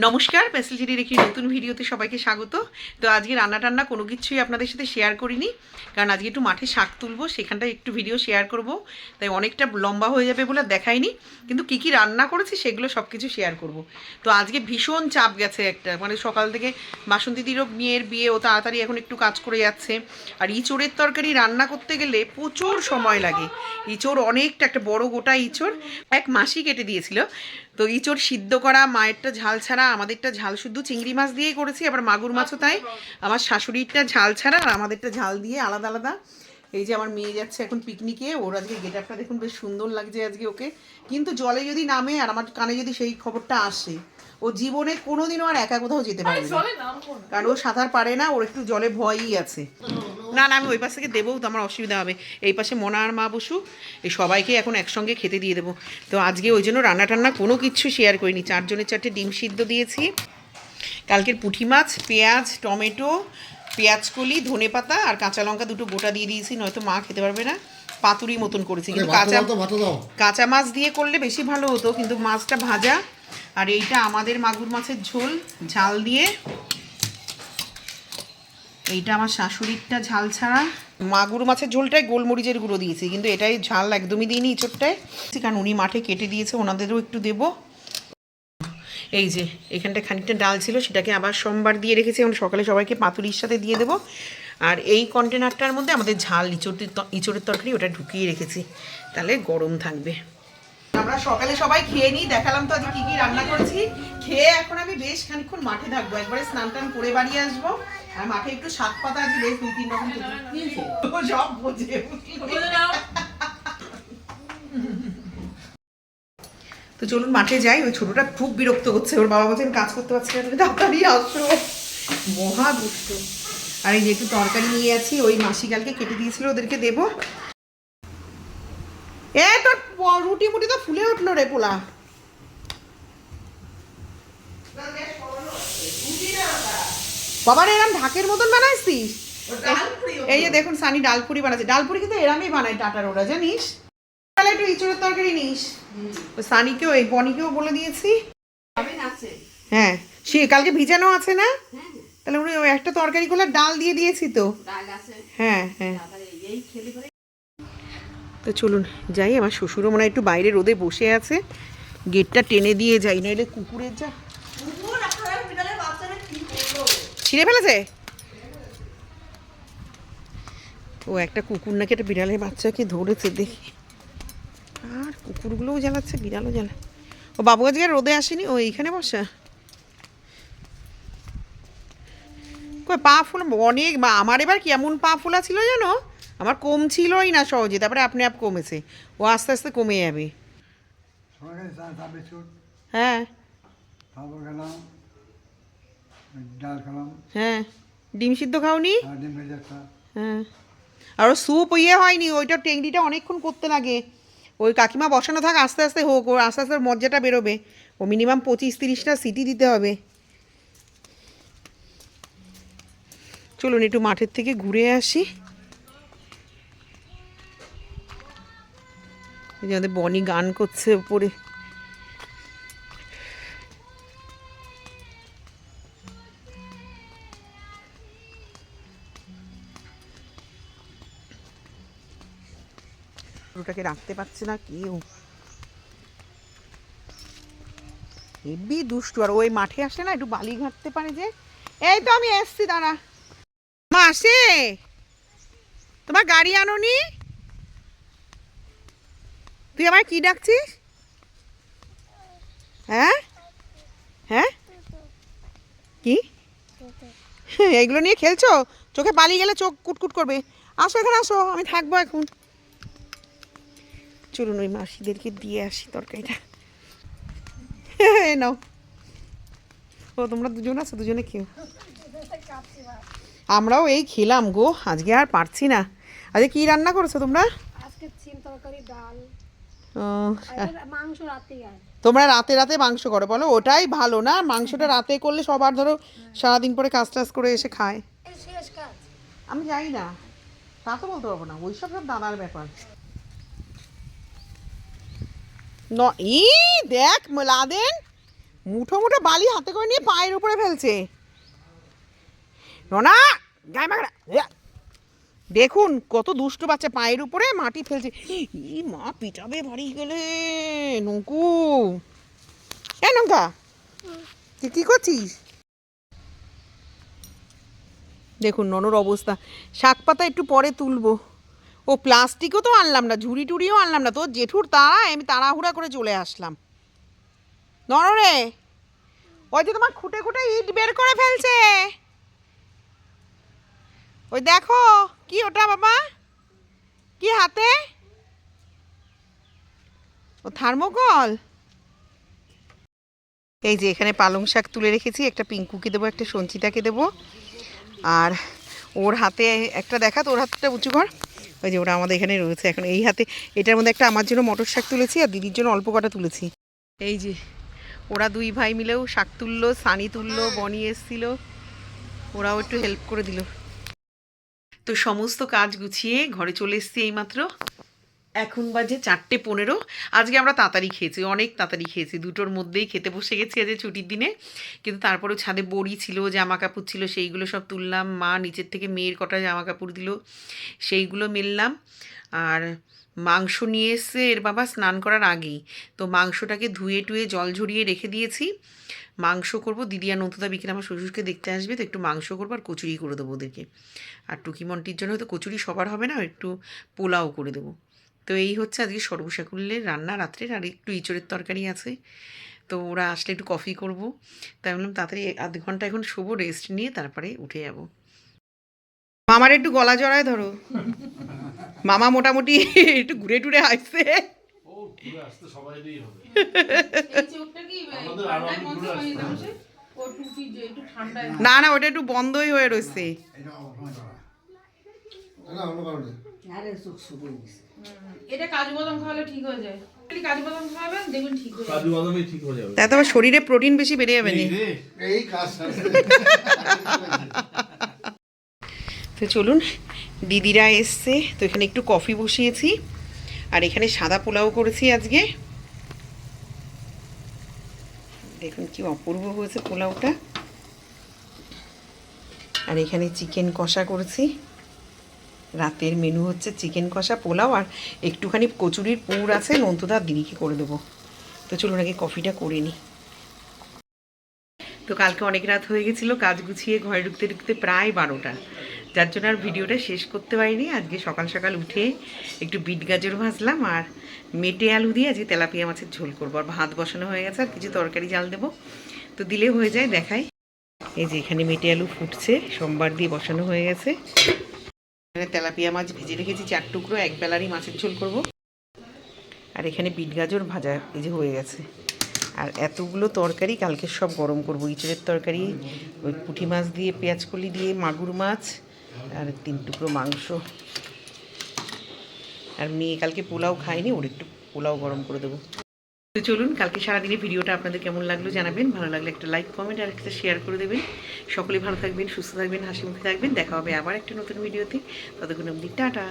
নমস্কার, প্যাসেলজিরির একটি নতুন ভিডিওতে সবাইকে স্বাগত। তো আজকে রান্না টান্না কোনো কিছুই আপনাদের সাথে শেয়ার করিনি, কারণ আজকে একটু মাঠে শাক তুলবো, সেখানটায় একটু ভিডিও শেয়ার করব, তাই অনেকটা লম্বা হয়ে যাবে বলে দেখাইনি। কিন্তু কী কী রান্না করেছি সেগুলো সব কিছু শেয়ার করব। তো আজকে ভীষণ চাপ গেছে একটা, মানে সকাল থেকে বাসন্তীদিরও মেয়ের বিয়ে, ও তাড়াতাড়ি এখন একটু কাজ করে যাচ্ছে। আর ইঁচড়ের তরকারি রান্না করতে গেলে প্রচুর সময় লাগে। ইঁচড় অনেকটা, একটা বড় গোটা ইঁচড় এক মাসি কেটে দিয়েছিল। তো ইঁচড় সিদ্ধ করা, মায়েরটা ঝাল ছাড়া, আমাদেরটা ঝাল শুদ্ধ চিংড়ি মাছ দিয়েই করেছি, আবার মাগুর মাছও তাই। আমার শাশুড়িরটা ঝাল ছাড়া আর আমাদেরটা ঝাল দিয়ে আলাদা আলাদা। এই যে আমার মেয়ে যাচ্ছে এখন পিকনিকে, ওর আজকে গেট আপটা দেখুন বেশ সুন্দর লাগছে আজকে ওকে। কিন্তু জলে যদি নামে আর আমার কানে যদি সেই খবরটা আসে, ও জীবনে কোনোদিনও আর একা কোথাও যেতে পারবে না, কারণ ও সাঁতার পারে না, ওর একটু জলে ভয়ই আছে। না না, আমি ওই পাশ থেকে দেবো তো আমার অসুবিধা হবে। এই পাশে মনা আর মা বসু, এই সবাইকে এখন একসঙ্গে খেতে দিয়ে দেবো। তো আজকে ওই জন্য রান্না টান্না কোনো কিছু শেয়ার করিনি। 4 জনের 4টে ডিম সিদ্ধ দিয়েছি, কালকের পুঁটি মাছ, পেঁয়াজ, টমেটো, পেঁয়াজকলি, ধনেপাতা আর কাঁচা লঙ্কা দুটো গোটা দিয়ে দিয়েছি, নয়তো মা খেতে পারবে না। পাতুরি মতন করেছি, কিন্তু কাঁচা মাছ দিয়ে করলে বেশি ভালো হতো, কিন্তু মাছটা ভাজা। আর এইটা আমাদের মাগুর মাছের ঝোল ঝাল দিয়ে, এইটা আমার শাশুড়িরটা ঝাল ছাড়া। মাগুর মাছের ঝোলটায় গোলমরিচের গুঁড়ো দিয়েছি, কিন্তু এটাই ঝাল একদমই দিইনি ইঁচড়টায়, কারণ উনি মাঠে কেটে দিয়েছে, ওনাদেরও একটু দেবো। এই যে এখানটা খানিকটা ডাল ছিল, সেটাকে আবার সোমবার দিয়ে রেখেছি, এবং সকালে সবাইকে পাতুরির সাথে দিয়ে দেবো। আর এই কন্টেনারটার মধ্যে আমাদের ঝাল ইঁচড়ের তরকারি, ওটা ঢুকিয়ে রেখেছি, তাহলে গরম থাকবে। আমরা সকালে সবাই খেয়ে নিই, দেখালাম তো আজকে কী কী রান্না করেছি। খেয়ে এখন আমি বেশ খানিকক্ষণ মাঠে থাকবো, একবারে স্নান টান করে বাড়ি আসবো। আর মাঠে একটু শাক পাতা আছে, বেশ 2-3 রকম সব বোঝে। তো চলুন মাঠে যাই। ওই ছোটটা খুব বিরক্ত করছে, ওর বাবা বলছে আমি কাজ করতে পারছি না, তুমি তাড়াতাড়ি আসো, মহা দুষ্ট। আর এই যে একটু তরকারি নিয়ে আছি, ওই মাসি কালকে কেটে দিয়েছিল, ওদেরকে দেবো। এ তোর রুটি মুটি তো ফুলে উঠলো রে পোলা। বাবার এরম ঢাকের মতন বানাইছিস? এই যে দেখুন সানি ডালপুরি বানাচ্ছে, ডালপুরি কিন্তু এরামই বানায় টাটার ওরা, জানিস? তাহলে একটু ইঁচড়ের তরকারি নিস। সানিকেও এই বনিকেও বলে দিয়েছি। হ্যাঁ, সে কালকে ভিজানো আছে না, তাহলে উনি ওই একটা তরকারি করলে ডাল দিয়ে দিয়েছি তো। হ্যাঁ হ্যাঁ, তো চলুন যাই। আমার শ্বশুরও মনে হয় একটু বাইরে রোদে বসে আছে, গেটটা টেনে দিয়ে যাই, নাহলে কুকুরের যা ছিঁড়ে ফেলেছে। ও একটা কুকুর নাকি একটা বিড়ালের বাচ্চাকে ধরেছে দেখি, আর কুকুরগুলোও জ্বালাচ্ছে, বিড়ালও জ্বালা। ও বাবু আজকে রোদে আসেনি, ও এইখানে বসা। কই পা ফুল অনেক, বা আমার এবার কেমন পা ফোলা ছিল জানো, আমার কম ছিলই না সহজে, তারপরে আপনি আপ কমেছে, ও আস্তে আস্তে কমে যাবে। হ্যাঁ হ্যাঁ, ডিম সিদ্ধ খাওনি? হ্যাঁ, আর ও স্যুপ ইয়ে হয়নি, ওইটা টেংরিটা অনেকক্ষণ করতে লাগে। ওই কাকিমা বসানো থাক, আস্তে আস্তে হোক, ওর আস্তে আস্তে মজ্জাটা বেরোবে। ও মিনিমাম 25-30টা সিটি দিতে হবে। চলুন একটু মাঠের থেকে ঘুরে আসি। এই যে আমাদের বনি গান করছে উপরে। ওটাকে রাখতে পারছে না কেউ, হেবি দুষ্টু। আর ওই মাঠে আসে না, একটু বালি ঘাটতে পারে যে। এই তো আমি এসছি, দাঁড়া। মা আসে, তোমার গাড়ি আনোনি? তুই আমায় কি ডাকছিস? হ্যাঁ হ্যাঁ, কি এইগুলো নিয়ে খেলছো? চোখে বালি গেলে চোখ কুটকুট করবে। আসো এখানে আসো, আমি থাকবো এখন। চলুন ওই মাসিদেরকে দিয়ে আসি তরকারিটা। নাও, ও তোমরা দুজন আছো, দুজনে খেও। আমরাও এই খেলাম গো, আজকে আর পারছি না। আজকে কি রান্না করেছো তোমরা? তোমরা রাতে রাতে মাংস করো, বলো ওটাই ভালো না? মাংসটা রাতে করলে সবার ধরো সারাদিন পরে কাজ টাজ করে এসে খায়। আমি জানি না, তা তো বলতে পারবো না, ওইসব সব দাদার ব্যাপার। ই দেখ লাদেন, মুঠো মুঠো বালি হাতে করে নিয়ে পায়ের উপরে ফেলছে। নোনা গায়ে মাগড়া, দেখুন কত দুষ্ট বাচ্চা, পায়ের উপরে মাটি ফেলছে। ই মা, পিটাবে বাড়ি গেলে। নৌকু, এ নৌকা, তুই কি করছিস? দেখুন ননর অবস্থা। শাক পাতা একটু পরে তুলবো। ও প্লাস্টিকও তো আনলাম না, ঝুড়ি টুড়িও আনলাম না, তোর জেঠুর তাড়ায় আমি তাড়াহুড়া করে চলে আসলাম। ননরে, ওই যে তোমার খুঁটে খুঁটে ইট বের করে ফেলছে। ওই দেখো কি ওটা বাবা, কি হাতে? ও থার্মোকল। এই যে এখানে পালং শাক তুলে রেখেছি, একটা পিঙ্কুকে দেবো, একটা সঞ্চিতাকে দেবো। আর ওর হাতে একটা দেখা, তো ওর হাতটা উঁচু কর। ওই যে ওরা আমাদের এখানে রয়েছে এখন। এই হাতে এটার মধ্যে একটা আমার জন্য মটর শাক তুলেছি, আর দিদির জন্য অল্প কটা তুলেছি। এই যে ওরা দুই ভাই মিলেও শাক তুললো, সানি তুললো, বনি এসছিল, ওরাও একটু হেল্প করে দিল। তো সমস্ত কাজ গুছিয়ে ঘরে চলে এসেছি এইমাত্র। এখন বাজে 4:15। আজকে আমরা তাড়াতাড়ি খেয়েছি, অনেক তাড়াতাড়ি খেয়েছি, 2টোর মধ্যেই খেতে বসে গেছি আজকে ছুটির দিনে। কিন্তু তারপরেও ছাদে বড়ি ছিল, জামা কাপড় ছিল, সেইগুলো সব তুললাম। মা নিচের থেকে মেয়ের কটা জামা কাপড় দিল, সেইগুলো মেললাম। আর মাংস নিয়ে এসছে এর বাবা স্নান করার আগেই, তো মাংসটাকে ধুয়ে টুয়ে জল ঝরিয়ে রেখে দিয়েছি। মাংস করব, দিদি আর নতুদা বিকেলে আমার শ্বশুরকে দেখতে আসবে, তো একটু মাংস করবো আর কচুরি করে দেবো ওদেরকে। আর টুকিমন্টির জন্য হয়তো কচুরি সবার হবে না, একটু পোলাও করে দেবো। তো এই হচ্ছে আজকে সর্বসাকুল্যের রান্না রাত্রের। আর একটু ইঁচড়ের তরকারি আছে, তো ওরা আসলে একটু কফি করবো। তাই বললাম তাড়াতাড়ি 1/2 ঘন্টা এখন শোবো, রেস্ট নিয়ে তারপরে উঠে যাব। মামার একটু গলা জড়ায় ধরো। মামা মোটামুটি একটু ঘুরে টুরে আসছে। না না, ওটা একটু বন্ধই হয়ে রয়েছে। এটা কাজু বাদাম খাওয়ালে ঠিক হয়ে যায়। কাজু বাদাম খাওয়াবেন, দেখবেন ঠিক হয়ে যাবে। কাজু বাদামই ঠিক হয়ে যাবে। তাই তো আবার শরীরে প্রোটিন বেশি বেড়ে যাবে না। এই কাজ তো চলুন, দিদিরা এসছে, তো এখানে একটু কফি বসিয়েছি। আর এখানে সাদা পোলাও করেছি আজকে। দেখুন কি অপূর্ব হয়েছে পোলাওটা। আর এখানে চিকেন কষা করেছি। রাতের মেনু হচ্ছে চিকেন কষা, পোলাও, আর একটুখানি কচুরির পুর আছে, নন্তুদা দিদিকে করে দেবো। তো চলুন আগে কফিটা করে নিই। তো কালকে অনেক রাত হয়ে গেছিলো, কাজ গুছিয়ে ঘরে ঢুকতে ঢুকতে প্রায় 12টা, যার জন্য আর ভিডিওটা শেষ করতে পারিনি। আজকে সকাল সকাল উঠে একটু বিট গাজর ভাজলাম, আর মেটে আলু দিয়ে আজকে তেলাপিয়া মাছের ঝোল করবো। আর ভাত বসানো হয়ে গেছে, আর কিছু তরকারি জাল দেবো, তো দিলে হয়ে যায়। দেখাই, এই যে এখানে মেটে আলু ফুটছে, সোমবার দিয়ে বসানো হয়ে গেছে। এখানে তেলাপিয়া মাছ ভেজে রেখেছি 4 টুকরো, এক বেলারই মাছের ঝোল করব। আর এখানে বিট গাজর ভাজা এই যে হয়ে গেছে। আর এতগুলো তরকারি কালকে সব গরম করবো। ইঁচড়ের তরকারি, ওই পুঁটি মাছ দিয়ে, পেঁয়াজকলি দিয়ে, মাগুর মাছ, আর 3 টুকরো মাংস। আর মেয়ে কালকে পোলাও খায়নি, ওর একটু পোলাও গরম করে দেবো। তো চলুন, কালকে সারাদিনে ভিডিওটা আপনাদের কেমন লাগলো জানাবেন। ভালো লাগলে একটা লাইক, কমেন্ট আর একটা শেয়ার করে দেবেন। সকলে ভালো থাকবেন, সুস্থ থাকবেন, হাসি মুখে থাকবেন। দেখা হবে আবার একটা নতুন ভিডিওতে। ততক্ষণ অবধি টাটা।